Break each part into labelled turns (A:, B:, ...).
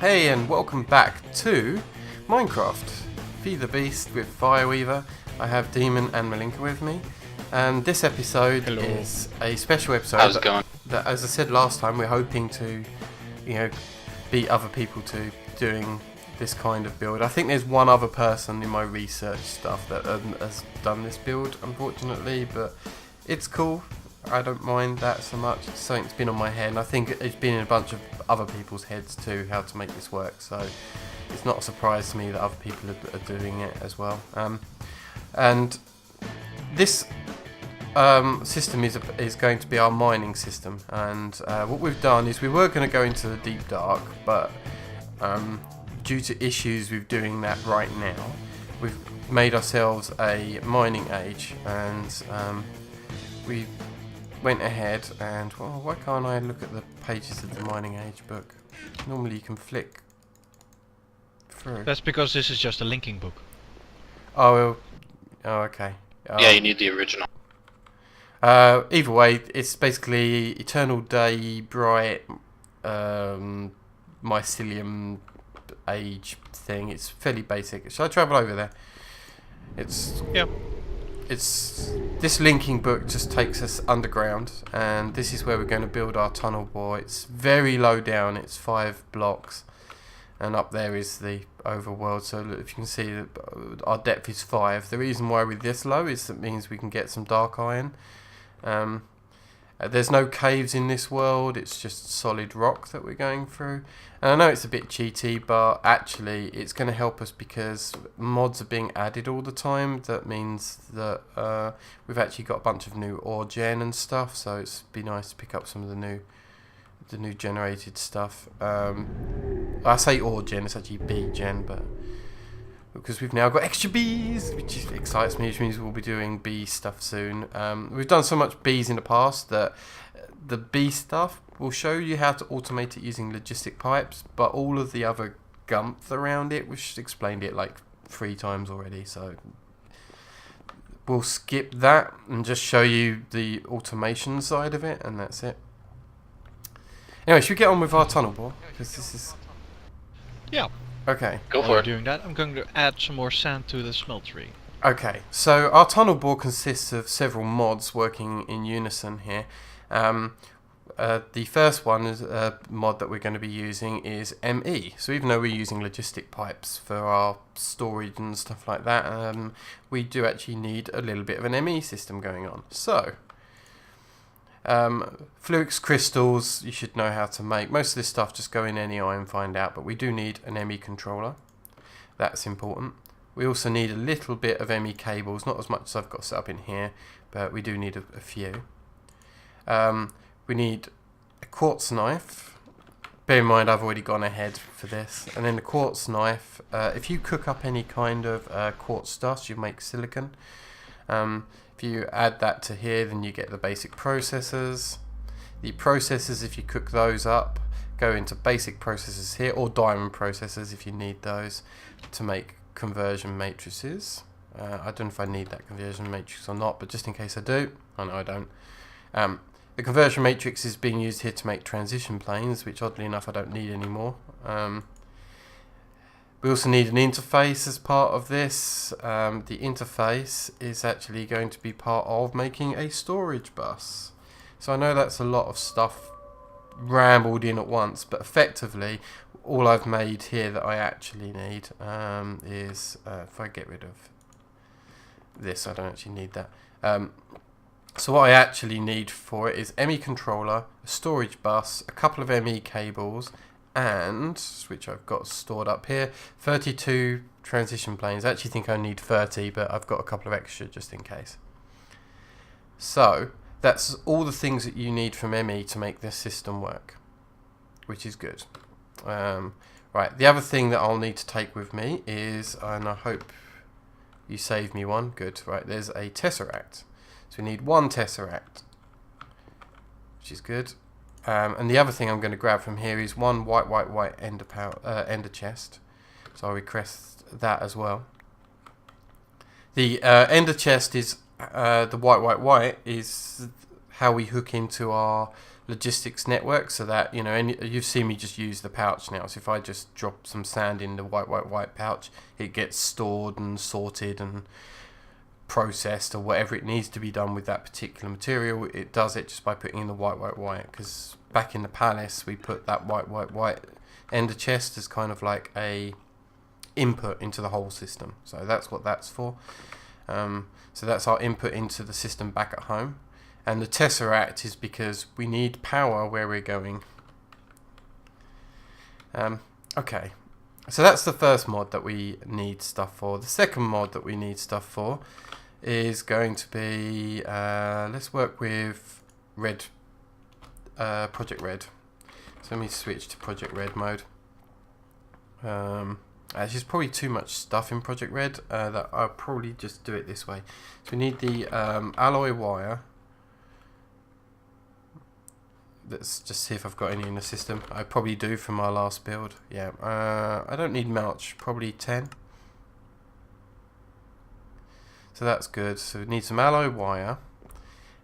A: Hey, and welcome back to Minecraft. Feed the Beast with Fireweaver. I have Demon and Malinka with me. And this episode is a special episode.
B: How's it going?
A: That, as I said last time, we're hoping to, beat other people to doing this kind of build. I think there's one other person in my research stuff that has done this build, unfortunately, but it's cool. I don't mind that so much. It's something that's been on my head, and I think it's been in a bunch of other people's heads too, how to make this work. So it's not a surprise to me that other people are doing it as well. And this system is going to be our mining system. And what we've done is we were going to go into the deep dark, but due to issues with doing that right now, we've made ourselves a mining age, and we went ahead and, well, why can't I look at the pages of the mining age book? Normally you can flick through.
C: That's because this is just a linking book.
A: Oh okay.
B: Yeah, you need the original.
A: Either way, it's basically Eternal Day, Bright, Mycelium Age thing. It's fairly basic. Shall I travel over there? It's this linking book just takes us underground, and this is where we're going to build our tunnel bore. It's very low down. It's 5 blocks, and up there is the overworld. So look, if you can see that our depth is 5. The reason why we're this low is that means we can get some dark iron. There's no caves in this world, it's just solid rock that we're going through. And I know it's a bit cheaty, but actually it's going to help us because mods are being added all the time. That means that we've actually got a bunch of new ore gen and stuff, so it's be nice to pick up some of the new generated stuff. I say ore gen, it's actually bee gen, but because we've now got extra bees, which excites me, which means we'll be doing bee stuff soon. We've done so much bees in the past that the bee stuff will show you how to automate it using logistic pipes, but all of the other gumph around it, we've explained it like 3 times already, so we'll skip that and just show you the automation side of it, and that's it. Anyway, should we get on with our tunnel bore? Because this is...
C: Yeah.
A: Okay.
B: Go
C: While
B: for
C: we're
B: it.
C: doing that, I'm going to add some more sand to the smeltery.
A: Okay, so our tunnel bore consists of several mods working in unison here. The first one is a mod that we're going to be using is ME. So even though we're using logistic pipes for our storage and stuff like that, we do actually need a little bit of an ME system going on. So, Fluix crystals, you should know how to make. Most of this stuff just go in NEI and find out, but we do need an ME controller. That's important. We also need a little bit of ME cables, not as much as I've got set up in here, but we do need a few. We need a quartz knife. Bear in mind I've already gone ahead for this. And then the quartz knife, if you cook up any kind of quartz dust, you make silicon. If you add that to here, then you get the basic processors. The processors, if you cook those up, go into basic processors here, or diamond processors if you need those, to make conversion matrices. I don't know if I need that conversion matrix or not, but just in case I do, I know I don't. The conversion matrix is being used here to make transition planes, which oddly enough I don't need anymore. We also need an interface as part of this. The interface is actually going to be part of making a storage bus. So I know that's a lot of stuff rambled in at once, but effectively all I've made here that I actually need is, if I get rid of this, I don't actually need that. So what I actually need for it is ME controller, a storage bus, a couple of ME cables, and, which I've got stored up here, 32 transition planes. I actually think I need 30, but I've got a couple of extra just in case. So that's all the things that you need from ME to make this system work, which is good. Right, the other thing that I'll need to take with me is, and I hope you save me one, good, right, there's a tesseract. So we need 1 tesseract, which is good. And the other thing I'm going to grab from here is 1 white ender chest. So I'll request that as well. The ender chest is the white is how we hook into our logistics network, so that, you know, you've seen me just use the pouch now. So if I just drop some sand in the white pouch, it gets stored and sorted and processed, or whatever it needs to be done with that particular material. It does it just by putting in the white, because back in the palace we put that white ender chest as kind of like a input into the whole system. So that's what that's for. So that's our input into the system back at home. And the tesseract is because we need power where we're going. Okay, so that's the first mod that we need stuff for. The second mod that we need stuff for is going to be, let's work with Red, Project Red. So let me switch to Project Red mode. There's probably too much stuff in Project Red, that I'll probably just do it this way. So we need the alloy wire. Let's just see if I've got any in the system. I probably do from my last build. Yeah, I don't need much, probably 10. So that's good. So we need some alloy wire.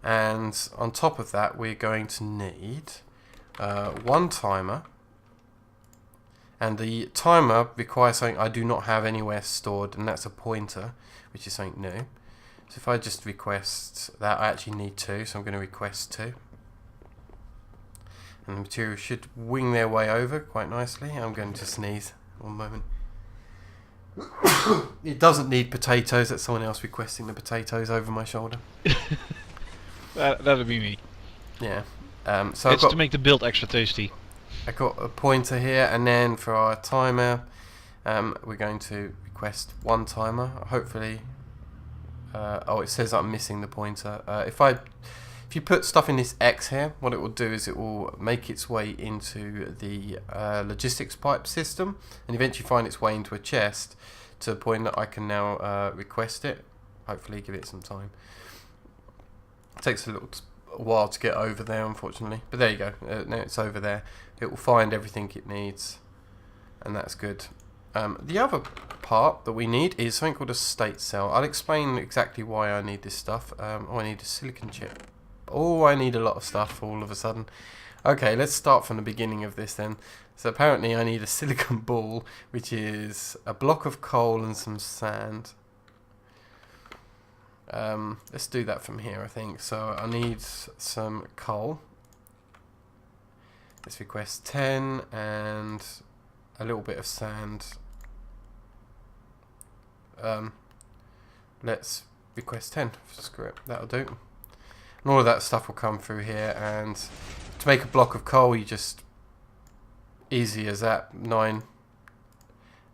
A: And on top of that, we're going to need one timer. And the timer requires something I do not have anywhere stored, and that's a pointer, which is something new. So if I just request that, I actually need 2, so I'm going to request 2. And the material should wing their way over quite nicely. I'm going to sneeze. One moment. It doesn't need potatoes. That's someone else requesting the potatoes over my shoulder.
C: That'll be me.
A: Yeah. So
C: it's to make the build extra tasty.
A: I got a pointer here, and then for our timer, we're going to request one timer. Hopefully, oh, it says I'm missing the pointer. If you put stuff in this X here, what it will do is it will make its way into the logistics pipe system, and eventually find its way into a chest to the point that I can now request it. Hopefully, give it some time. It takes a little while to get over there, unfortunately, but there you go. Now it's over there. It will find everything it needs, and that's good. The other part that we need is something called a state cell. I'll explain exactly why I need this stuff. Oh, I need a silicon chip. Oh, I need a lot of stuff all of a sudden. Okay, let's start from the beginning of this then. So apparently I need a silicon ball, which is a block of coal and some sand. Let's do that from here, I think. So I need some coal. Let's request 10 and a little bit of sand. Let's request 10. Screw it, that'll do. And all of that stuff will come through here. And to make a block of coal, you just, easy as that, 9.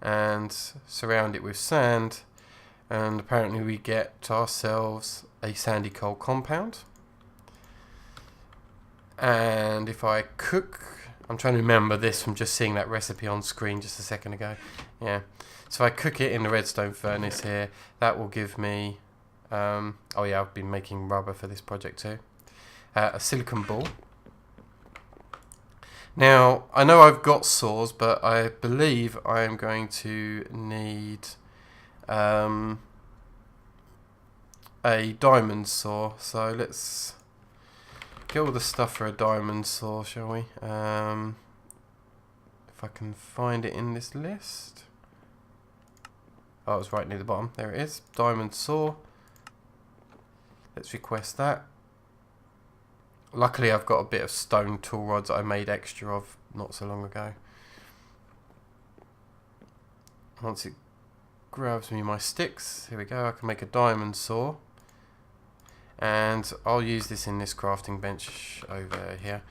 A: And surround it with sand. And apparently we get ourselves a sandy coal compound. And if I cook, I'm trying to remember this from just seeing that recipe on screen just a second ago. Yeah. So if I cook it in the redstone furnace here, that will give me, oh yeah, I've been making rubber for this project too. A silicon ball. Now, I know I've got saws, but I believe I am going to need a diamond saw. So let's get all the stuff for a diamond saw, shall we? If I can find it in this list. Oh, it was right near the bottom. There it is. Diamond saw. Let's request that. Luckily, I've got a bit of stone tool rods that I made extra of not so long ago. Once it grabs me my sticks, here we go. I can make a diamond saw. And I'll use this in this crafting bench over here.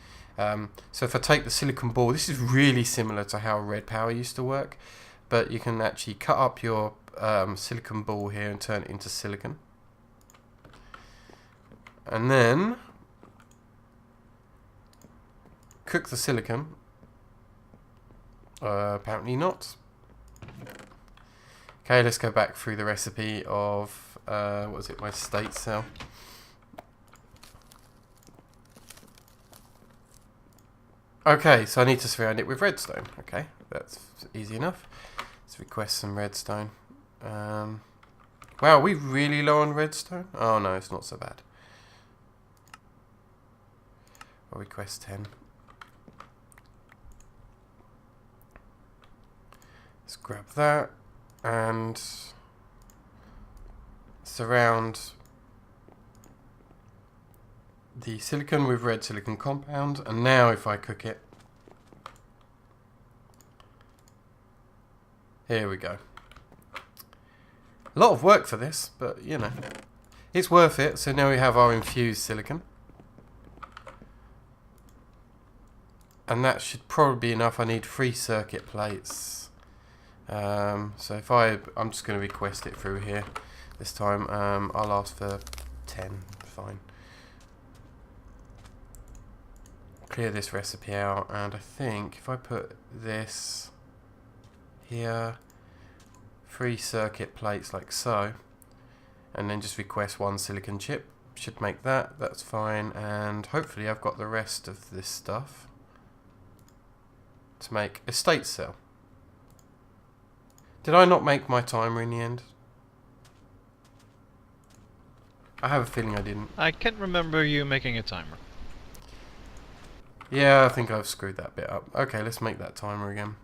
A: So if I take the silicon ball, this is really similar to how red power used to work, but you can actually cut up your silicon ball here and turn it into silicon. And then cook the silicon. Apparently not. Okay, let's go back through the recipe of, what was it, my state cell. Okay, so I need to surround it with redstone. Okay, that's easy enough. Let's request some redstone. Wow, are we really low on redstone? Oh no, it's not so bad. I'll request 10. Let's grab that and surround the silicon with red silicon compound, and now if I cook it, here we go. A lot of work for this, but you know, it's worth it. So now we have our infused silicon, and that should probably be enough. I need 3 circuit plates. So if I'm just going to request it through here this time. I'll ask for 10. Fine. Clear this recipe out, and I think if I put this here, 3 circuit plates like so, and then just request 1 silicon chip, should make that. That's fine, and hopefully I've got the rest of this stuff to make a state cell. Did I not make my timer in the end? I have a feeling I didn't.
C: I can't remember you making a timer.
A: Yeah, I think I've screwed that bit up. Okay, let's make that timer again.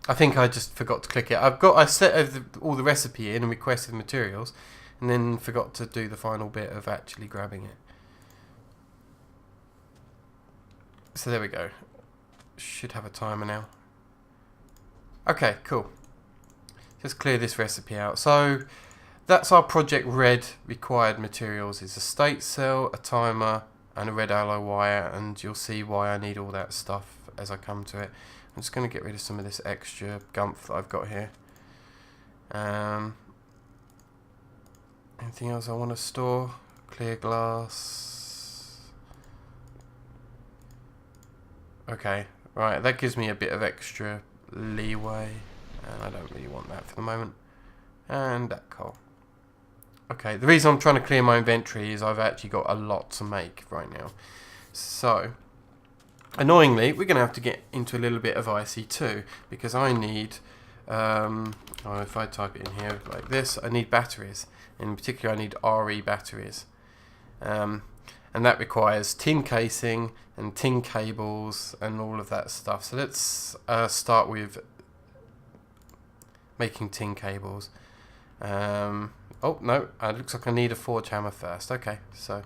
A: I think I just forgot to click it. I set all the recipe in and requested materials, and then forgot to do the final bit of actually grabbing it. So there we go. Should have a timer now. Okay, cool. Just clear this recipe out. So that's our project red required materials. Is a state cell, a timer, and a red alloy wire, and you'll see why I need all that stuff as I come to it. I'm just going to get rid of some of this extra gumph that I've got here. Anything else I want to store? Clear glass. Okay, right, that gives me a bit of extra leeway, and I don't really want that for the moment. And that coal. Okay, the reason I'm trying to clear my inventory is I've actually got a lot to make right now. So, annoyingly, we're going to have to get into a little bit of IC2, because I need, if I type it in here like this, I need batteries. In particular, I need RE batteries. And that requires tin casing and tin cables and all of that stuff. So let's start with making tin cables. Oh, no, it looks like I need a forge hammer first. Okay, so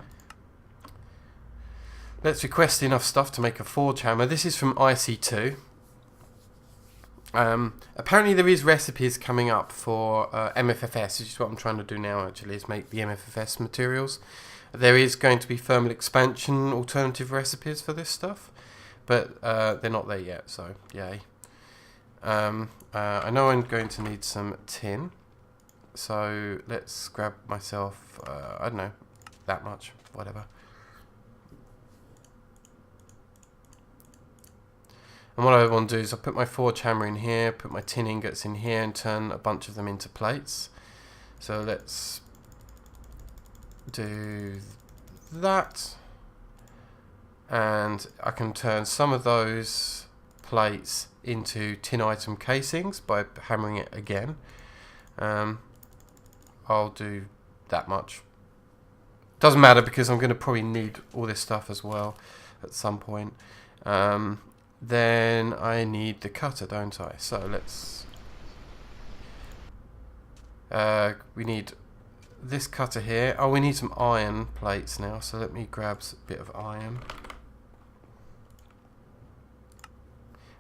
A: let's request enough stuff to make a forge hammer. This is from IC2. Apparently there is recipes coming up for MFFS, which is what I'm trying to do now actually, is make the MFFS materials. There is going to be thermal expansion alternative recipes for this stuff, but they're not there yet, so yay. I know I'm going to need some tin, so let's grab myself, I don't know, that much, whatever. And what I want to do is I'll put my forge hammer in here, put my tin ingots in here, and turn a bunch of them into plates. So let's do that, and I can turn some of those plates into tin item casings by hammering it again. I'll do that much. Doesn't matter because I'm going to probably need all this stuff as well at some point. Then I need the cutter, don't I? So let's we need this cutter here. Oh, we need some iron plates now, so let me grab a bit of iron.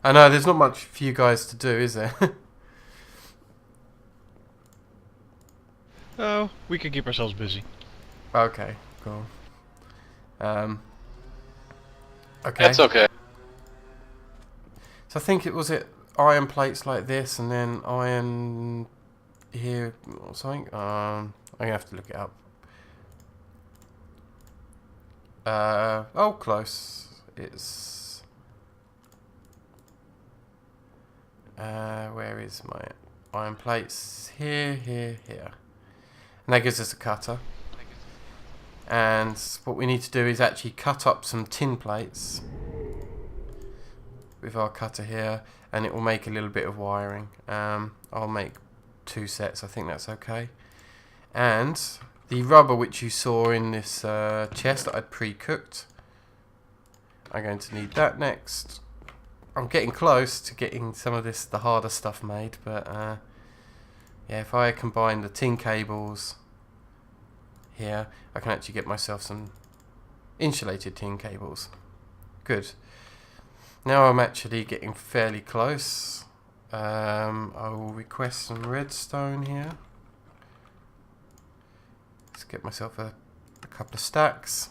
A: I know there's not much for you guys to do, is there?
C: Oh, we can keep ourselves busy.
A: Okay, cool. Okay.
B: That's okay.
A: So I think it was iron plates like this, and then iron here or something. I'm gonna have to look it up. Oh, close. It's where is my iron plates? Here. And that gives us a cutter. And what we need to do is actually cut up some tin plates with our cutter here, and it will make a little bit of wiring. I'll make 2 sets, I think that's okay. And the rubber which you saw in this chest that I'd pre-cooked, I'm going to need that next. I'm getting close to getting some of this, the harder stuff made, but yeah, if I combine the tin cables here, I can actually get myself some insulated tin cables. Good. Now I'm actually getting fairly close. I will request some redstone here. Let's get myself a couple of stacks.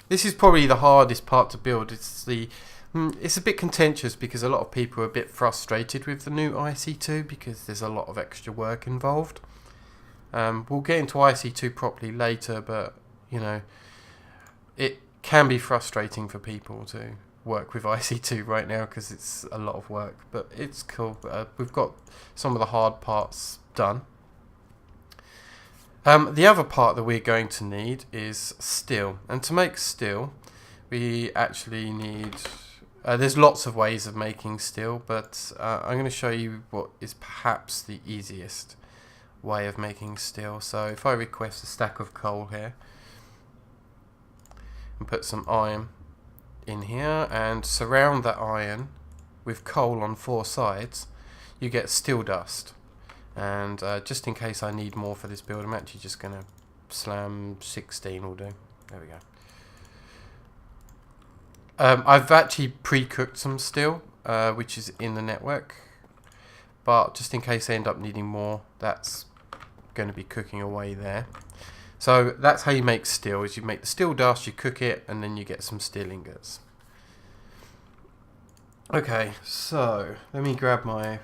A: This is probably the hardest part to build. It's a bit contentious because a lot of people are a bit frustrated with the new IC2 because there's a lot of extra work involved. We'll get into IC2 properly later, but you know, it can be frustrating for people to work with IC2 right now because it's a lot of work, but it's cool. We've got some of the hard parts done. The other part that we're going to need is steel, and to make steel we actually need there's lots of ways of making steel, but I'm going to show you what is perhaps the easiest way of making steel. So if I request a stack of coal here and put some iron in here and surround that iron with coal on 4 sides, you get steel dust. And just in case I need more for this build, I'm actually just going to slam 16 will do. There we go. I've actually pre-cooked some steel, which is in the network, but just in case I end up needing more, that's going to be cooking away there. So that's how you make steel, is you make the steel dust, you cook it, and then you get some steel ingots. Okay, so let me grab my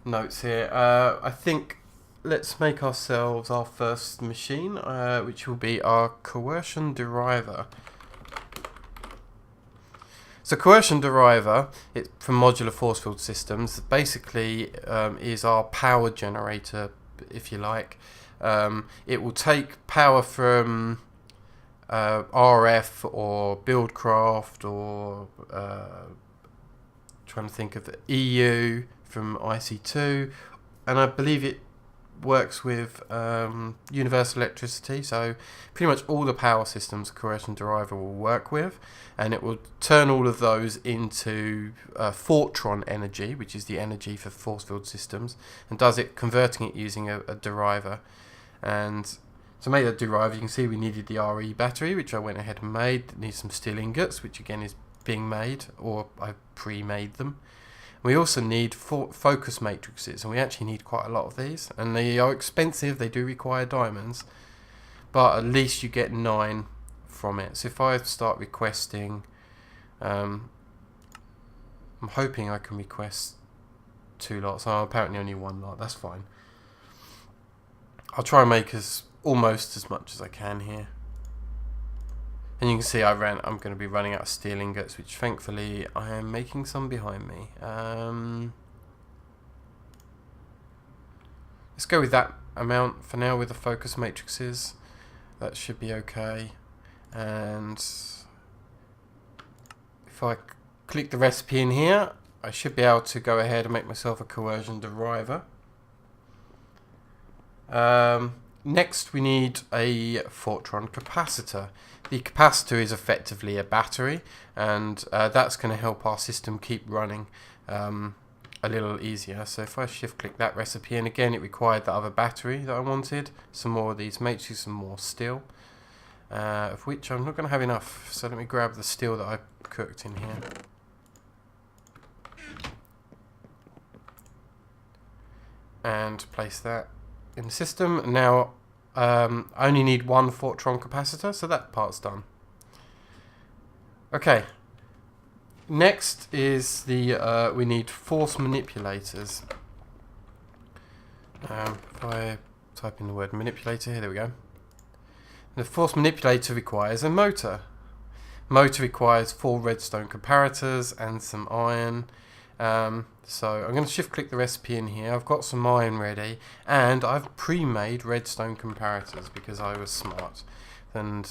A: notes here. I think let's make ourselves our first machine, which will be our coercion deriver. So coercion deriver, it's from modular force field systems, basically is our power generator, if you like. It will take power from RF or Buildcraft or trying to think of the EU from IC2, and I believe it works with universal electricity, so pretty much all the power systems coercion deriver will work with, and it will turn all of those into Fortron energy, which is the energy for force field systems, and does it, converting it using a deriver. And to make that deriver, you can see we needed the RE battery, which I went ahead and made. Need some steel ingots, which again is being made, or I pre-made them. We also need focus matrices, and we actually need quite a lot of these, and they are expensive. They do require diamonds, but at least you get 9 from it. So if I start requesting, I'm hoping I can request 2 lots. Oh, apparently only 1 lot. That's fine. I'll try and make almost as much as I can here. And you can see I'm going to be running out of steel ingots, which thankfully I am making some behind me. Let's go with that amount for now with the focus matrices. That should be okay. And if I click the recipe in here, I should be able to go ahead and make myself a coercion deriver. Next we need a Fortron capacitor. The capacitor is effectively a battery, and that's going to help our system keep running a little easier. So if I shift click that recipe, and again it required that other battery that I wanted, some more of these matrices, some more steel, of which I'm not going to have enough, so let me grab the steel that I cooked in here. And place that in the system. Now I only need 1 Fortron capacitor, so that part's done. Okay, next is the we need force manipulators. If I type in the word manipulator here, there we go. The force manipulator requires a motor. Motor requires 4 redstone comparators and some iron. So I'm going to shift click the recipe in here. I've got some iron ready, and I've pre-made redstone comparators because I was smart. And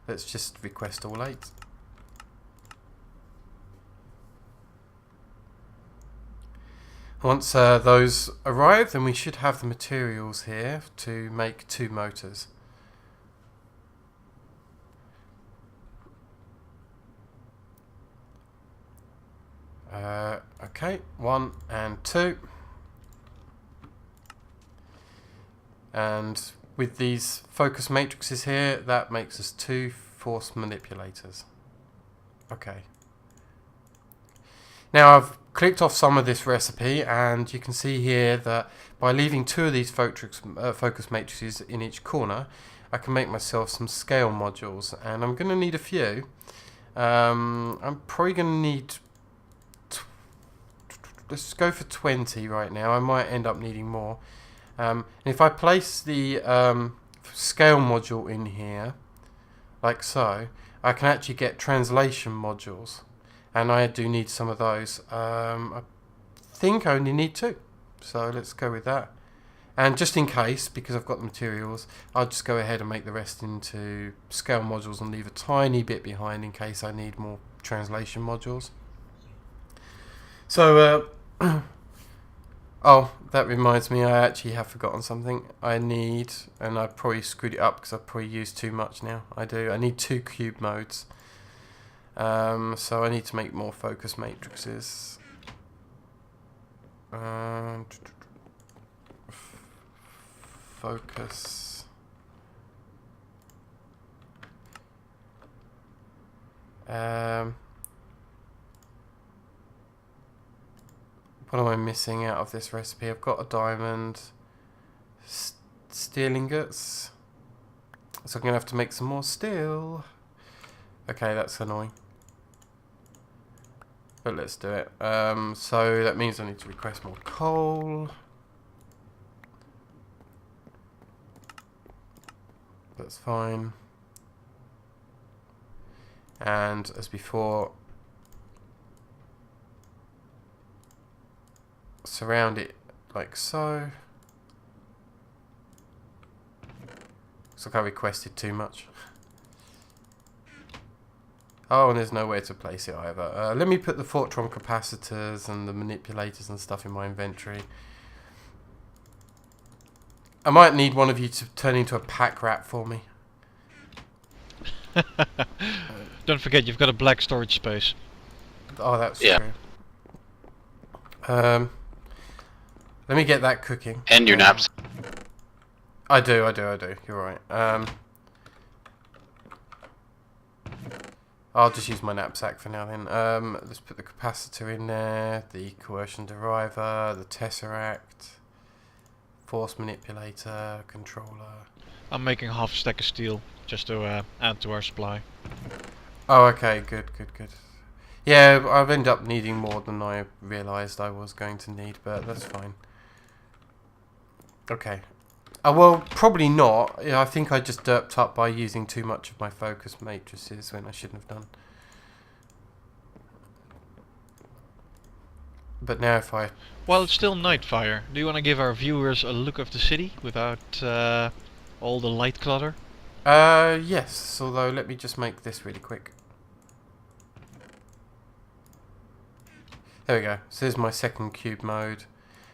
A: let's just request all 8. Once those arrive, then we should have the materials here to make 2 motors. Okay, 1 and 2. And with these focus matrices here, that makes us 2 force manipulators. Okay. Now I've clicked off some of this recipe, and you can see here that by leaving 2 of these focus matrices in each corner, I can make myself some scale modules, and I'm going to need a few. I'm probably going to need... let's go for 20 right now. I might end up needing more. And if I place the scale module in here, like so, I can actually get translation modules. And I do need some of those. I think I only need 2. So let's go with that. And just in case, because I've got the materials, I'll just go ahead and make the rest into scale modules and leave a tiny bit behind in case I need more translation modules. So, oh, that reminds me, I actually have forgotten something. I need, and I probably screwed it up because I've probably used too much now. I need 2 cube modes. So I need to make more focus matrices. Focus. What am I missing out of this recipe? I've got a diamond, steel ingots, so I'm going to have to make some more steel. Okay, that's annoying. But let's do it. So that means I need to request more coal. That's fine. And as before, surround it like so. Looks like I requested too much. Oh, and there's nowhere to place it either. Let me put the Fortron capacitors and the manipulators and stuff in my inventory. I might need one of you to turn into a pack rat for me.
C: Don't forget, you've got a black storage space.
A: Oh, that's true. Let me get that cooking.
B: And your naps.
A: I do. You're right. I'll just use my knapsack for now then. Let's put the capacitor in there, the coercion deriver, the tesseract, force manipulator, controller.
C: I'm making half a stack of steel just to add to our supply.
A: Oh, okay, good. Yeah, I've ended up needing more than I realised I was going to need, but that's fine. Okay. Well, probably not. I think I just derped up by using too much of my focus matrices when I shouldn't have done. But now if I...
C: Well, it's still Nightfire. Do you want to give our viewers a look of the city without all the light clutter?
A: Yes, although let me just make this really quick. There we go. So here's my second cube mode.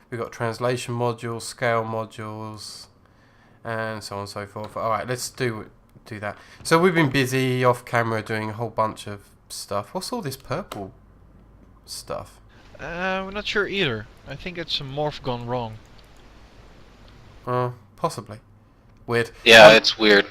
A: We've got translation modules, scale modules, and so on and so forth. Alright, let's do that. So we've been busy off camera doing a whole bunch of stuff. What's all this purple stuff?
C: We're not sure either. I think it's a morph gone wrong.
A: Possibly. Weird.
B: Yeah, it's weird.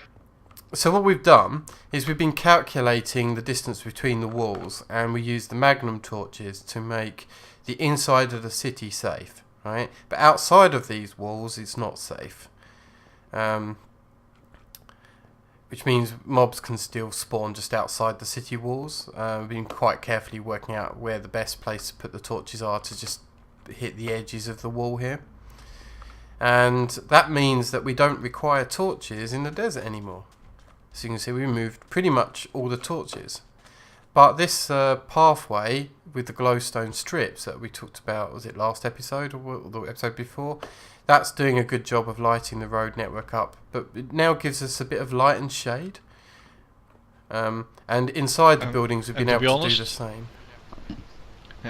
A: So what we've done is we've been calculating the distance between the walls, and we used the magnum torches to make the inside of the city safe, right? But outside of these walls, it's not safe. Which means mobs can still spawn just outside the city walls. We've been quite carefully working out where the best place to put the torches are to just hit the edges of the wall here. And that means that we don't require torches in the desert anymore. So you can see we removed pretty much all the torches. But this pathway with the glowstone strips that we talked about, was it last episode or the episode before? That's doing a good job of lighting the road network up. But it now gives us a bit of light and shade. And inside the buildings we've been able to do the same.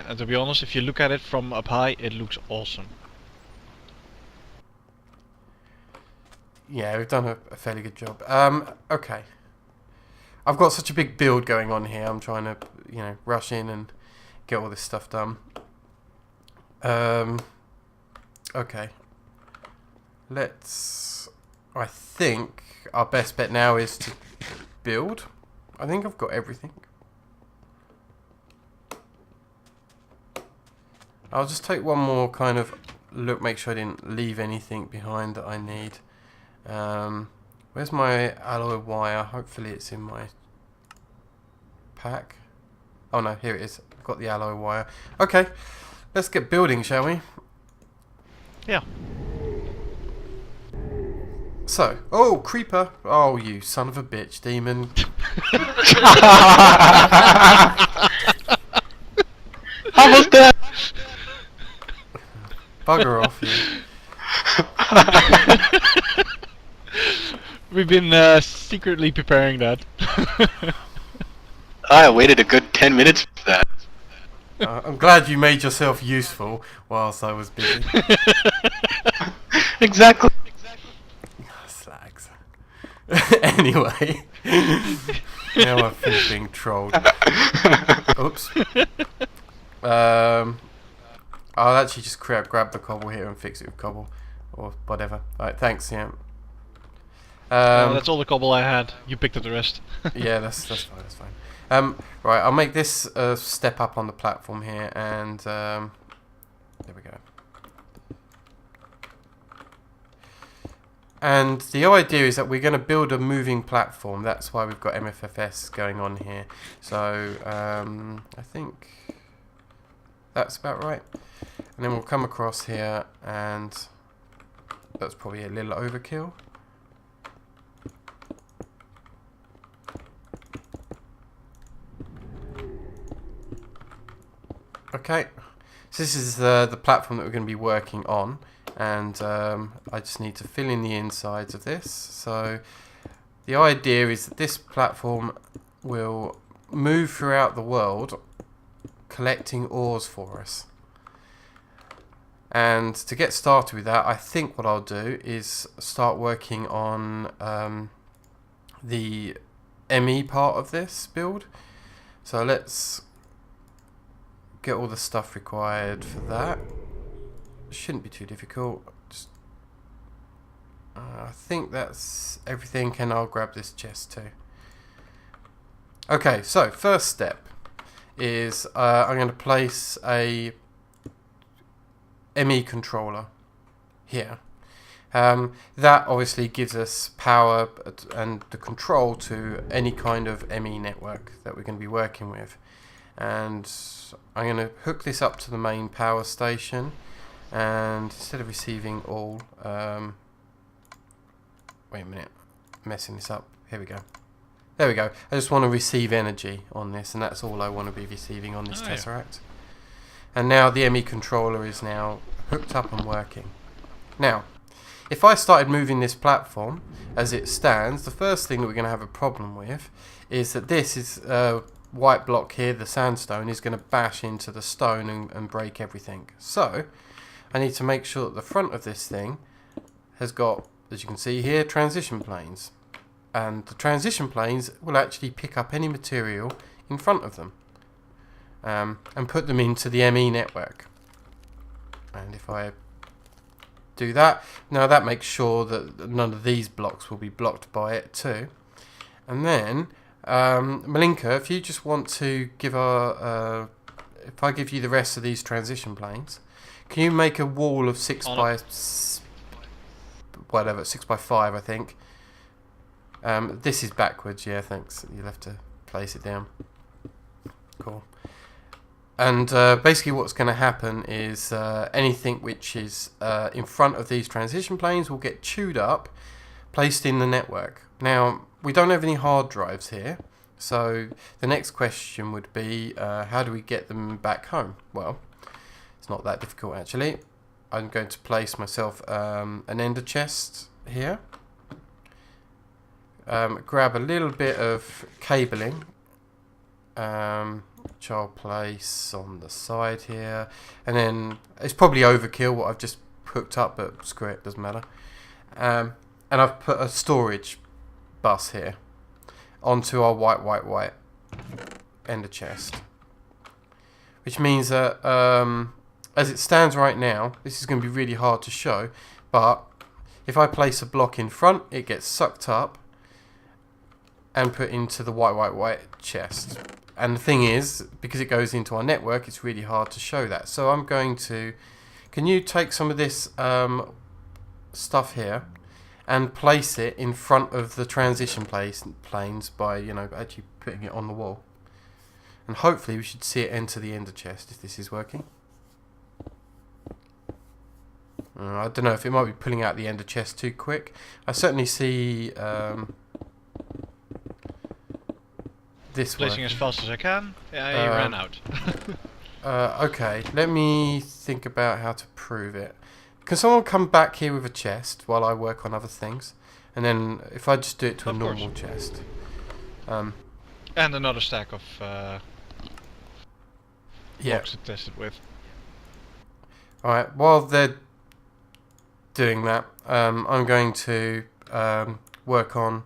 C: And to be honest, if you look at it from up high, it looks awesome.
A: Yeah, we've done a fairly good job. Okay. I've got such a big build going on here. I'm trying to, rush in and get all this stuff done. Okay. I think our best bet now is to build. I think I've got everything. I'll just take one more kind of look, make sure I didn't leave anything behind that I need. Where's my alloy wire? Hopefully it's in my pack. Oh no, here it is. I've got the alloy wire. Okay, let's get building, shall we?
C: Yeah.
A: So, oh, creeper. Oh, you son of a bitch, demon.
B: Almost dead.
A: Bugger off, you.
C: We've been secretly preparing that.
B: I waited a good 10 minutes for that.
A: I'm glad you made yourself useful whilst I was busy.
B: Exactly.
A: Slags. Anyway. Now I've finished being trolled. Oops. I'll actually just grab the cobble here and fix it with cobble. Or whatever. Alright, thanks, yeah.
C: That's all the cobble I had. You picked up the rest.
A: Yeah, that's fine, that's fine. Right, I'll make this step up on the platform here, and there we go. And the idea is that we're going to build a moving platform. That's why we've got MFFS going on here. So I think that's about right. And then we'll come across here, and that's probably a little overkill. Okay, so this is the platform that we're going to be working on, and I just need to fill in the insides of this. So the idea is that this platform will move throughout the world collecting ores for us. And to get started with that, I think what I'll do is start working on the ME part of this build. So let's get all the stuff required for that. Shouldn't be too difficult. Just, I think that's everything, and I'll grab this chest too. Okay, so first step is I'm going to place a ME controller here. That obviously gives us power and the control to any kind of ME network that we're going to be working with. And I'm going to hook this up to the main power station, and instead of receiving all, wait a minute, messing this up, here we go. There we go. I just want to receive energy on this, and that's all I want to be receiving on this Tesseract. And now the ME controller is now hooked up and working. Now, if I started moving this platform as it stands, the first thing that we're going to have a problem with is that this is white block here, the sandstone, is going to bash into the stone and break everything. So I need to make sure that the front of this thing has got, as you can see here, transition planes. And the transition planes will actually pick up any material in front of them and put them into the ME network. And if I do that, now that makes sure that none of these blocks will be blocked by it too. And then Malinka, if you just want to give our, if I give you the rest of these transition planes, can you make a wall of 6 by 5, I think. This is backwards, yeah, thanks. You'll have to place it down. Cool. And basically what's going to happen is anything which is in front of these transition planes will get chewed up, placed in the network. Now, we don't have any hard drives here, so the next question would be how do we get them back home? Well, it's not that difficult actually. I'm going to place myself an ender chest here. Grab a little bit of cabling. which I'll place on the side here. And then it's probably overkill what I've just hooked up, but screw it, doesn't matter. And I've put a storage bus here onto our white ender chest. Which means that as it stands right now, this is going to be really hard to show, but if I place a block in front, it gets sucked up and put into the white chest. And the thing is, because it goes into our network, it's really hard to show that. So I'm going to... Can you take some of this stuff here and place it in front of the transition planes by, you know, actually putting it on the wall? And hopefully we should see it enter the ender chest if this is working. I don't know if it might be pulling out the ender chest too quick. I certainly see this
C: Placing
A: working.
C: as fast as I can. Yeah, he ran out.
A: Okay, let me think about how to prove it. Can someone come back here with a chest while I work on other things? And then if I just do it to a normal chest.
C: And another stack of blocks to test it with.
A: Alright, while they're doing that, I'm going to work on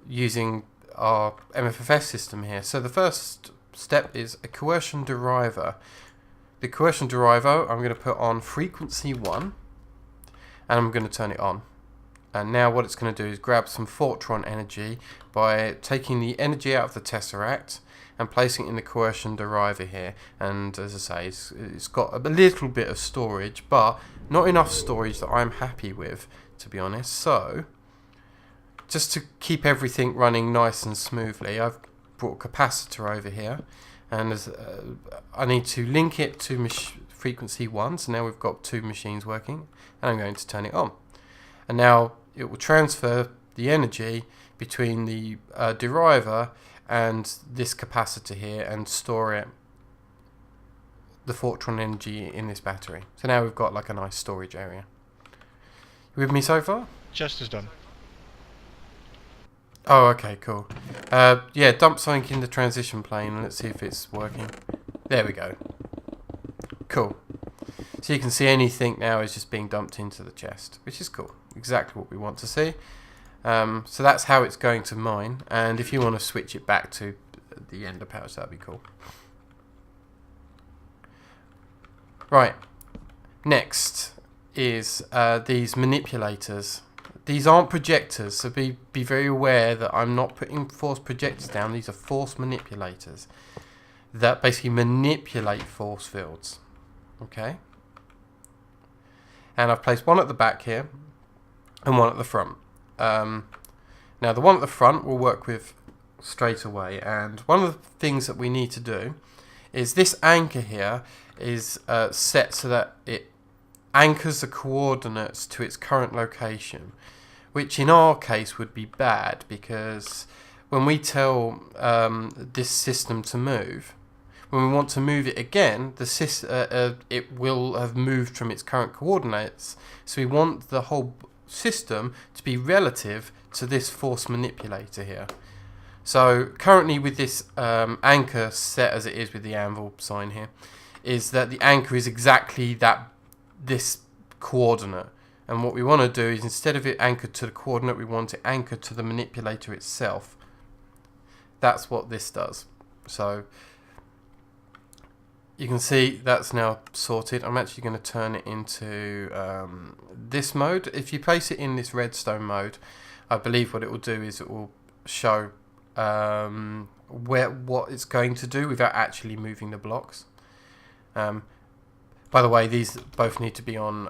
A: using our MFFS system here. So the first step is a coercion deriver. The coercion deriver I'm going to put on frequency 1 and I'm going to turn it on. And now what it's going to do is grab some Fortron energy by taking the energy out of the Tesseract and placing it in the coercion deriver here. And as I say, it's got a little bit of storage, but not enough storage that I'm happy with, to be honest. So, just to keep everything running nice and smoothly, I've brought a capacitor over here. And I need to link it to frequency 1. So now we've got two machines working. And I'm going to turn it on. And now it will transfer the energy between the deriver and this capacitor here and store it, the Fortron energy in this battery. So now we've got like a nice storage area. You with me so far?
C: Chest is done.
A: Oh, okay, cool. Yeah, dump something in the transition plane and let's see if it's working. There we go. Cool. So you can see anything now is just being dumped into the chest, which is cool. Exactly what we want to see. So that's how it's going to mine. And if you want to switch it back to the ender pouch, that'd be cool. Right. Next is these manipulators. These aren't projectors, so be very aware that I'm not putting force projectors down. These are force manipulators that basically manipulate force fields. Okay? And I've placed one at the back here and one at the front. Now the one at the front we'll work with straight away, and one of the things that we need to do is this anchor here is set so that it anchors the coordinates to its current location, which in our case would be bad because when we tell this system to move, when we want to move it again, it will have moved from its current coordinates. So we want the whole system to be relative to this force manipulator here. So currently with this anchor set as it is with the anvil sign here, is that the anchor is exactly this coordinate. And what we want to do is instead of it anchored to the coordinate, we want it anchored to the manipulator itself. That's what this does. So you can see that's now sorted. I'm actually going to turn it into this mode. If you place it in this redstone mode, I believe what it will do is it will show what it's going to do without actually moving the blocks. By the way, these both need to be on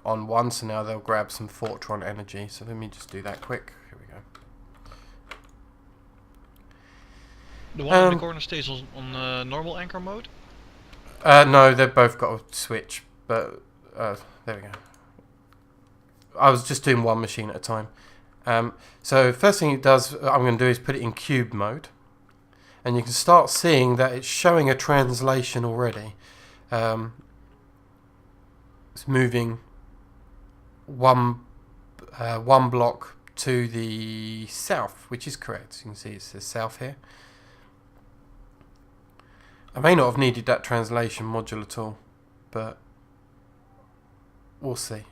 A: 1, so now they'll grab some Fortron energy. So let me just do that quick. Here we go.
C: The one in the corner stays on normal anchor mode?
A: No, they've both got a switch, but there we go. I was just doing one machine at a time. So first thing it does, I'm going to do is put it in cube mode. And you can start seeing that it's showing a translation already. It's moving one block to the south, which is correct. You can see it says south here. I may not have needed that translation module at all, but we'll see.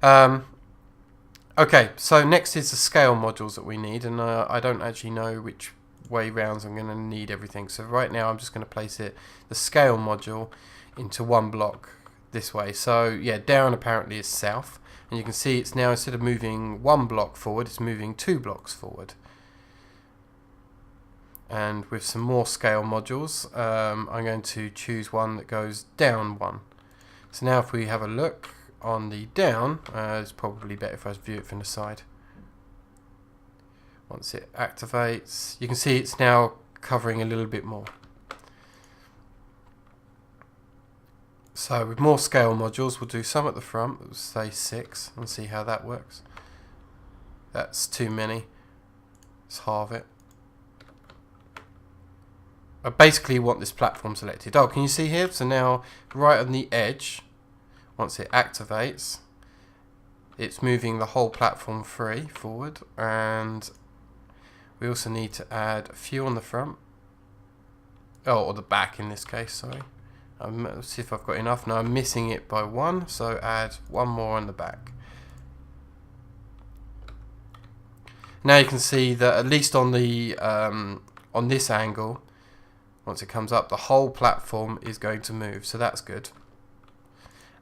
A: Okay, so next is the scale modules that we need, and I don't actually know which way rounds I'm going to need everything. So right now I'm just going to place the scale module into one block this way. So yeah, down apparently is south, and you can see it's now, instead of moving one block forward, it's moving 2 blocks forward. And with some more scale modules, I'm going to choose one that goes down 1. So now if we have a look on the down, it's probably better if I view it from the side. Once it activates, you can see it's now covering a little bit more. So with more scale modules, we'll do some at the front, we'll say 6, and see how that works. That's too many. Let's halve it. I basically want this platform selected. Oh, can you see here? So now, right on the edge, once it activates, it's moving the whole platform forward, and we also need to add a few on the front. Oh, or the back in this case, sorry. Let's see if I've got enough. No, I'm missing it by 1, so add 1 more on the back. Now you can see that at least on the on this angle, once it comes up, the whole platform is going to move, so that's good.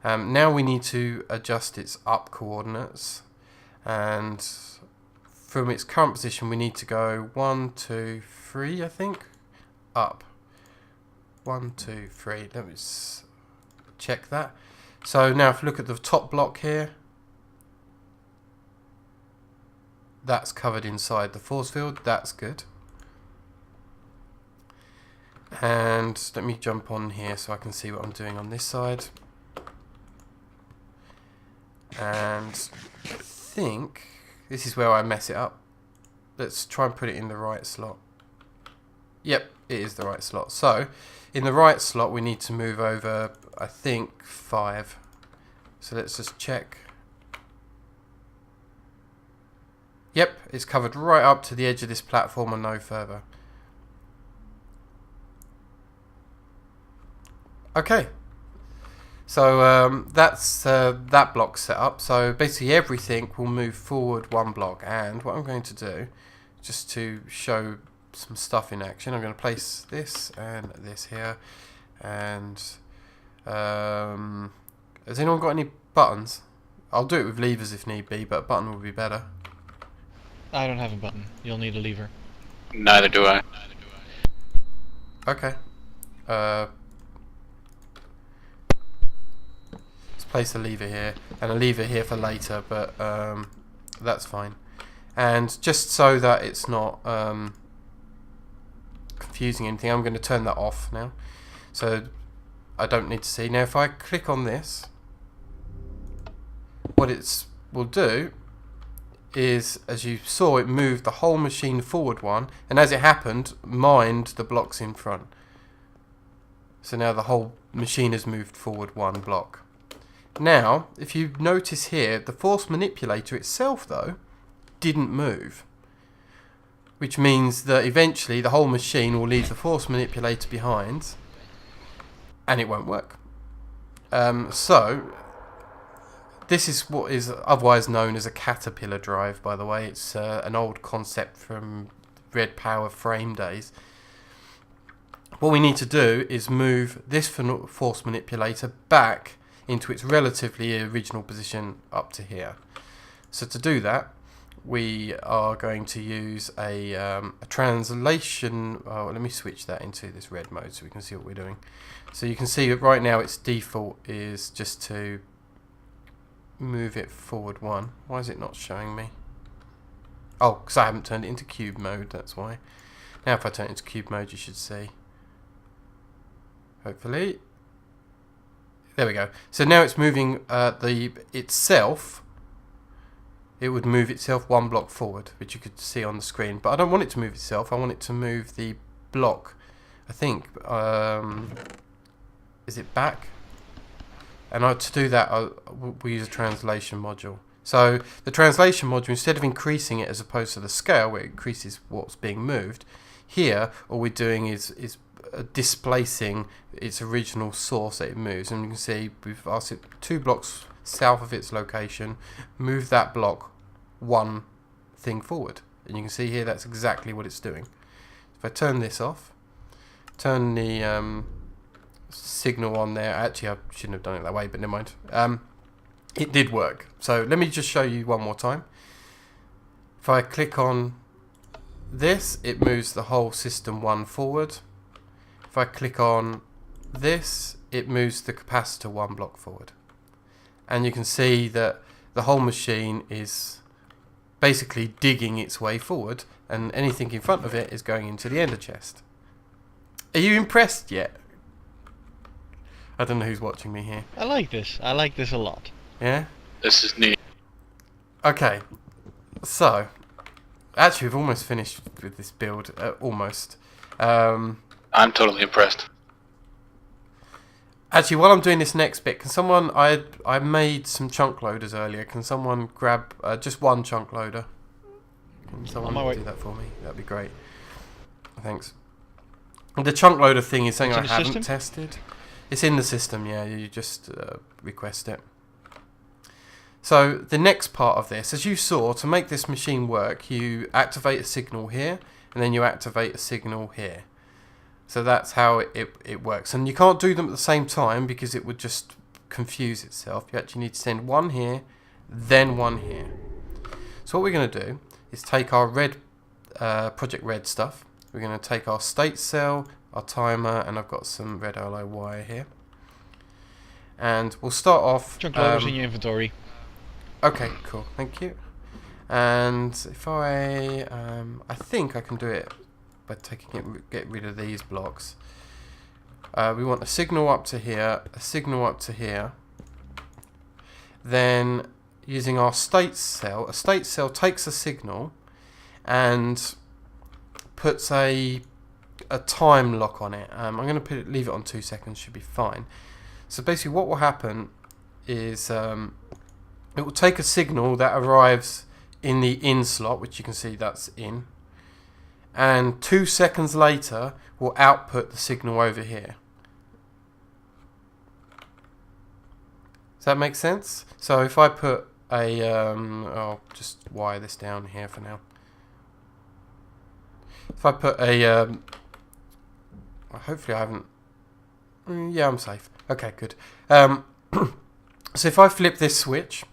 A: Now we need to adjust its up coordinates, and from its current position we need to go 1, 2, 3, I think, up. 1, 2, 3. Let me check that. So now if you look at the top block here, that's covered inside the force field. That's good. And let me jump on here so I can see what I'm doing on this side. And I think this is where I mess it up. Let's try and put it in the right slot. Yep, it is the right slot. So in the right slot we need to move over, I think, 5. So let's just check. Yep, it's covered right up to the edge of this platform and no further. Okay, so that's that block set up. So basically everything will move forward 1 block, and what I'm going to do, just to show some stuff in action, I'm going to place this and this here. And has anyone got any buttons? I'll do it with levers if need be, but a button would be better.
C: I don't have a button. You'll need a lever.
B: Neither do I.
A: Okay. Let's place a lever here and a lever here for later, but that's fine. And just so that it's not confusing anything, I'm going to turn that off now, so I don't need to see. Now if I click on this, what it will do is, as you saw, it moved the whole machine forward 1, and as it happened, mined the blocks in front. So now the whole machine has moved forward 1 block. Now, if you notice here, the force manipulator itself, though, didn't move. Which means that eventually the whole machine will leave the force manipulator behind, and it won't work. So this is what is otherwise known as a caterpillar drive, by the way. It's an old concept from Red Power frame days. What we need to do is move this force manipulator back into its relatively original position up to here. So to do that, we are going to use a translation. Oh, let me switch that into this red mode so we can see what we're doing. So you can see that right now its default is just to move it forward 1. Why is it not showing me? Oh, because I haven't turned it into cube mode, that's why. Now if I turn it into cube mode, you should see. Hopefully. There we go. So now it's moving itself. It would move itself 1 block forward, which you could see on the screen. But I don't want it to move itself. I want it to move the block, I think. Is it back? And to do that, we use a translation module. So the translation module, instead of increasing it as opposed to the scale, where it increases what's being moved, Here, all we're doing is displacing its original source that it moves, and you can see we've asked it 2 blocks south of its location, move that block 1 thing forward, and you can see here that's exactly what it's doing. If I turn this off, turn the signal on there. Actually, I shouldn't have done it that way, but never mind. It did work. So let me just show you one more time. If I click on this, it moves the whole system 1 forward. If I click on this, it moves the capacitor 1 block forward. And you can see that the whole machine is basically digging its way forward, and anything in front of it is going into the ender chest. Are you impressed yet? I don't know who's watching me here.
C: I like this. I like this a lot.
A: Yeah?
B: This is neat.
A: Okay. So, actually we've almost finished with this build. Almost.
B: I'm totally impressed.
A: Actually, while I'm doing this next bit, can someone... I made some chunk loaders earlier. Can someone grab just 1 chunk loader? Can someone
C: On my way.
A: do that for me? That'd be great. Thanks. The chunk loader thing is something I
C: It's in the
A: haven't
C: system?
A: tested. It's in the system, yeah. You just request it. So the next part of this, as you saw, to make this machine work, you activate a signal here, and then you activate a signal here. So that's how it works. And you can't do them at the same time because it would just confuse itself. You actually need to send 1 here, then 1 here. So what we're going to do is take our red Project Red stuff. We're going to take our state cell, our timer, and I've got some red alloy wire here. And we'll start off...
C: Chunk loaders in your inventory.
A: Okay, cool. Thank you. And if I think I can do it by get rid of these blocks. We want a signal up to here, a signal up to here. Then using our state cell takes a signal and puts a time lock on it. I'm going to leave it on 2 seconds, should be fine. So basically what will happen is it will take a signal that arrives in the in slot, which you can see that's in, and 2 seconds later will output the signal over here. Does that make sense? So if I put a I'll just wire this down here for now. If I put a hopefully I haven't, yeah, I'm safe. Okay, good. So if I flip this switch,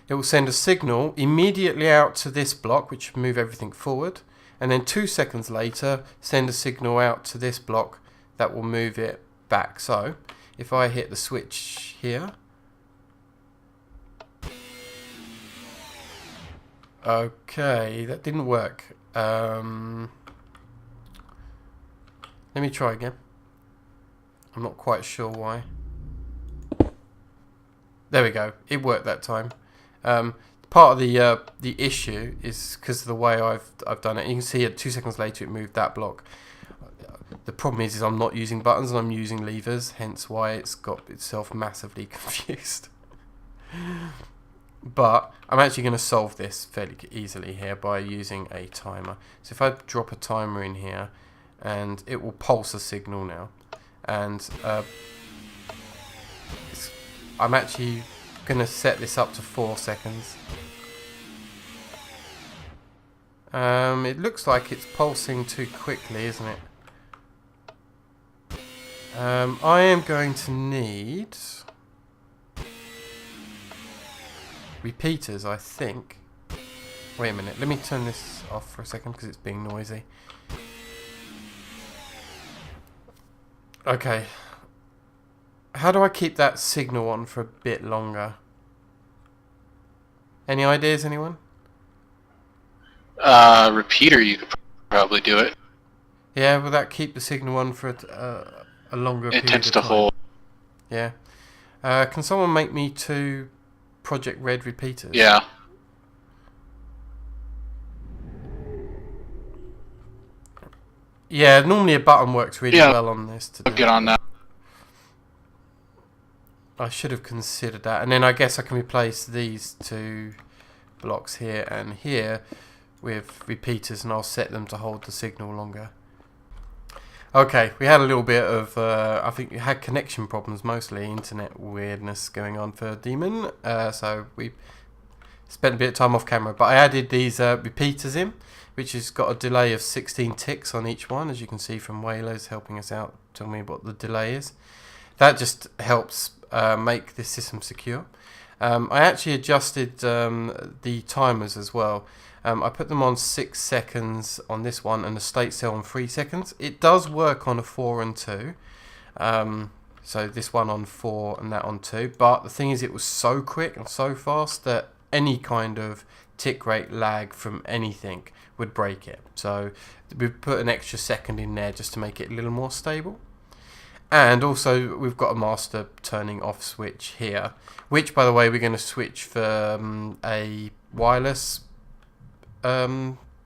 A: it will send a signal immediately out to this block, which will move everything forward, and then 2 seconds later send a signal out to this block that will move it back. So if I hit the switch here, okay, that didn't work. Let me try again. I'm not quite sure why. There we go. It worked that time. Part of the issue is because of the way I've done it. You can see it 2 seconds later it moved that block. The problem is I'm not using buttons and I'm using levers, hence why it's got itself massively confused. But I'm actually going to solve this fairly easily here by using a timer. So if I drop a timer in here, and it will pulse a signal now, and I'm actually going to set this up to 4 seconds. It looks like it's pulsing too quickly, isn't it? I am going to need repeaters, I think. Wait a minute, let me turn this off for a second because it's being noisy. Okay. How do I keep that signal on for a bit longer? Any ideas, anyone?
B: Repeater, you could probably do it.
A: Yeah, will that keep the signal on for a longer period of time?
B: It tends to hold.
A: Yeah. Can someone make me 2 Project Red repeaters?
B: Yeah.
A: Yeah, normally a button works really well on this.
B: I'll get on that.
A: I should have considered that. And then I guess I can replace these 2 blocks here and here with repeaters, and I'll set them to hold the signal longer. Okay, we had a little bit of, I think we had connection problems, mostly internet weirdness going on for Demon. So we spent a bit of time off camera, but I added these repeaters in, which has got a delay of 16 ticks on each one, as you can see from Waylo's helping us out, telling me what the delay is. That just helps make this system secure. I actually adjusted the timers as well. I put them on 6 seconds on this one and the state cell on 3 seconds. It does work on a 4 and 2. So this one on 4 and that on 2. But the thing is, it was so quick and so fast that any kind of tick rate lag from anything would break it. So we put an extra second in there just to make it a little more stable. And also we've got a master turning off switch here, which, by the way, we're going to switch for a wireless connector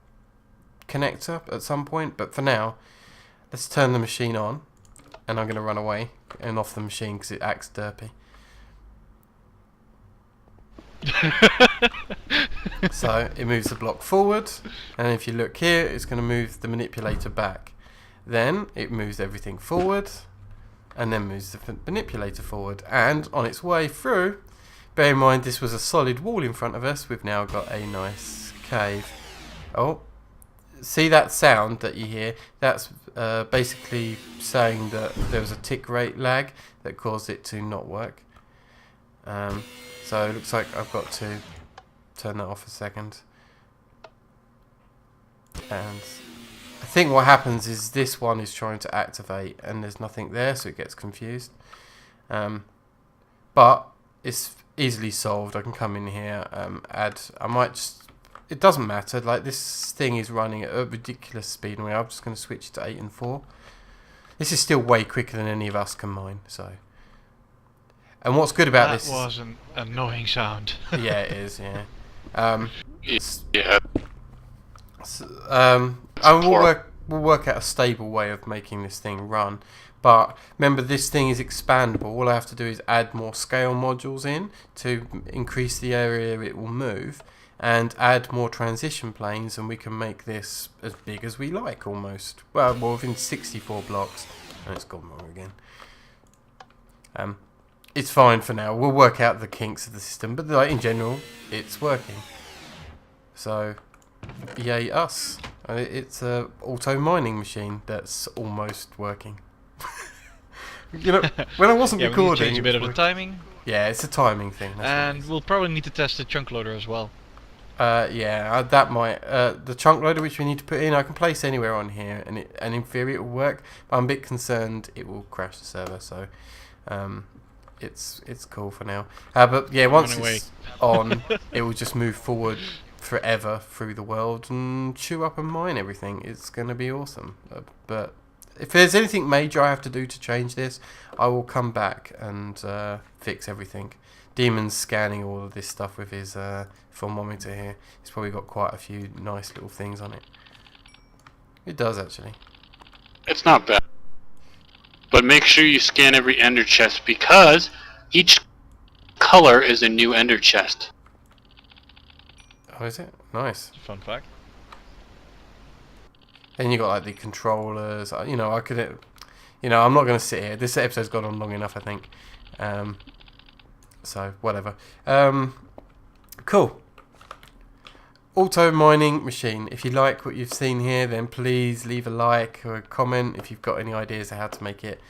A: at some point. But for now, let's turn the machine on, and I'm going to run away and off the machine because it acts derpy. So it moves the block forward, and if you look here, it's going to move the manipulator back. Then it moves everything forward, and then moves the manipulator forward. And on its way through, bear in mind this was a solid wall in front of us, we've now got a nice cave. Oh, see that sound that you hear? That's basically saying that there was a tick rate lag that caused it to not work. So it looks like I've got to turn that off a second. And I think what happens is this one is trying to activate and there's nothing there, so it gets confused. But it's easily solved. I can come in here, add. I might just. It doesn't matter. Like, this thing is running at a ridiculous speed. And I'm just going to switch to 8 and 4. This is still way quicker than any of us can mine. So. And what's good about this?
C: That was an annoying sound.
A: Yeah, it is. Yeah.
B: Yeah.
A: We'll work out a stable way of making this thing run. But remember, this thing is expandable. All I have to do is add more scale modules in to increase the area it will move, and add more transition planes, and we can make this as big as we like, almost. Well, within 64 blocks. And it's gone wrong again. It's fine for now. We'll work out the kinks of the system, but like, in general, it's working. So, yay us. It's a auto mining machine that's almost working. You know, when I wasn't recording,
C: we need to change a bit of the timing.
A: Yeah, it's a timing thing.
C: And we'll probably need to test the chunk loader as well.
A: Yeah, that might. The chunk loader which we need to put in, I can place anywhere on here, and in theory it will work. But I'm a bit concerned it will crash the server. So, it's cool for now. But yeah, once it's on, it will just move forward forever through the world and chew up and mine everything. It's going to be awesome. But if there's anything major I have to do to change this, I will come back and fix everything. Demon's scanning all of this stuff with his thermometer here. He's probably got quite a few nice little things on it. It does, actually.
B: It's not bad. But make sure you scan every ender chest, because each color is a new ender chest.
A: Oh, is it? Nice.
C: Fun fact.
A: And you got like the controllers. You know, I could. You know, I'm not going to sit here. This episode's gone on long enough, I think. So whatever. Cool. Auto mining machine. If you like what you've seen here, then please leave a like or a comment. If you've got any ideas of how to make it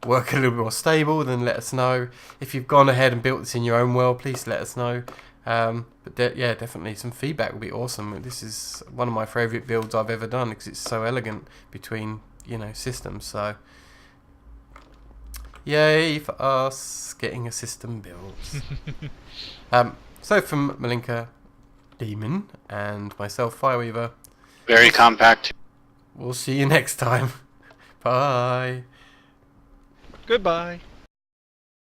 A: work a little bit more stable, then let us know. If you've gone ahead and built this in your own world, please let us know. But yeah, definitely some feedback would be awesome. This is one of my favourite builds I've ever done because it's so elegant between, you know, systems. So yay for us getting a system built. So from Malinka, Demon, and myself, Fireweaver.
B: Very compact.
A: We'll see you next time. Bye.
C: Goodbye.